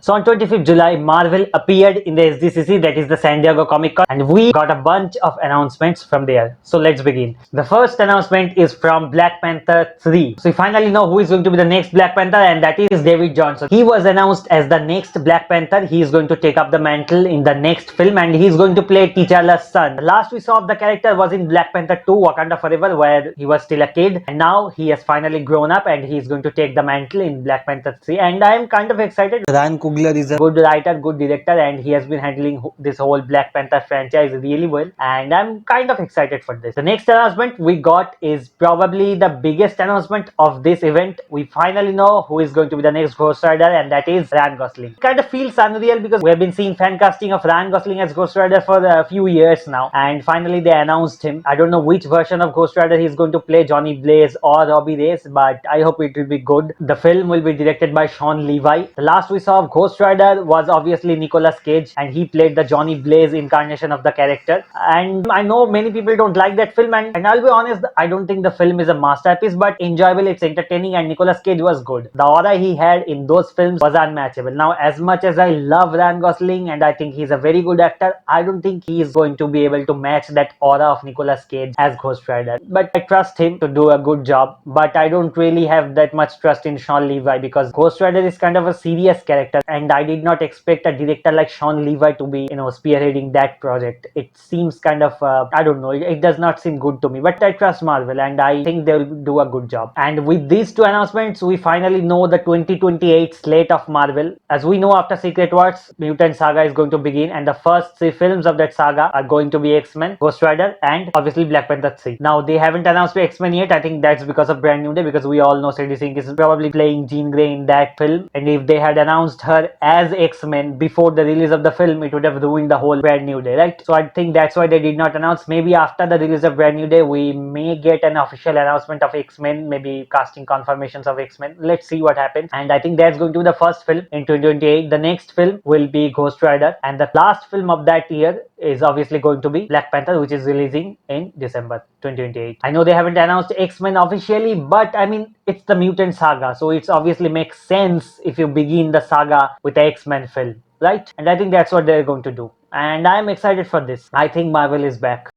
So on 25th July, Marvel appeared in the SDCC, that is the San Diego Comic Con, and we got a bunch of announcements from there. So let's begin. The first announcement is from Black Panther 3. So we finally know who is going to be the next Black Panther, and that is David Johnson. He was announced as the next Black Panther. He is going to take up the mantle in the next film, and he is going to play T'Challa's son. The last we saw of the character was in Black Panther 2, Wakanda Forever, where he was still a kid, and now he has finally grown up and he is going to take the mantle in Black Panther 3. And I am kind of excited. Ryan Coogler is a good writer, good director, and he has been handling this whole Black Panther franchise really well, and I'm kind of excited for this. The next announcement we got is probably the biggest announcement of this event. We finally know who is going to be the next Ghost Rider, and that is Ryan Gosling. It kind of feels unreal because we have been seeing fan casting of Ryan Gosling as Ghost Rider for a few years now, and finally they announced him. I don't know which version of Ghost Rider he's going to play, Johnny Blaze or Robbie Reyes, but I hope it will be good. The film will be directed by Sean Levi. The last we saw of Ghost Rider was obviously Nicolas Cage, and he played the Johnny Blaze incarnation of the character. And I know many people don't like that film, and I'll be honest, I don't think the film is a masterpiece, but enjoyable, it's entertaining, and Nicolas Cage was good. The aura he had in those films was unmatchable. Now, as much as I love Ryan Gosling and I think he's a very good actor, I don't think he is going to be able to match that aura of Nicolas Cage as Ghost Rider. But I trust him to do a good job, but I don't really have that much trust in Sean Levi because Ghost Rider is kind of a serious character, and I did not expect a director like Sean Levi to be, spearheading that project. It seems kind of, I don't know, it does not seem good to me, but I trust Marvel and I think they'll do a good job. And with these two announcements, we finally know the 2028 slate of Marvel. As we know, after Secret Wars, Mutant Saga is going to begin, and the first 3 films of that saga are going to be X-Men, Ghost Rider, and obviously Black Panther 3. Now, they haven't announced X-Men yet. I think that's because of Brand New Day, because we all know Sadie Sink is probably playing Jean Grey in that film, and if they had announced her as X-Men before the release of the film, it would have ruined the whole Brand New Day, right? So I think that's why they did not announce. Maybe after the release of Brand New Day, we may get an official announcement of X-Men, maybe casting confirmations of X-Men. Let's see what happens. And I think that's going to be the first film in 2028. The next film will be Ghost Rider, and the last film of that year is obviously going to be Black Panther, which is releasing in December 2028. I know they haven't announced X-Men officially, but I mean, it's the Mutant Saga, so it's obviously makes sense if you begin the saga with the X-Men film, right? And I think that's what they're going to do, and I'm excited for this. I think Marvel is back.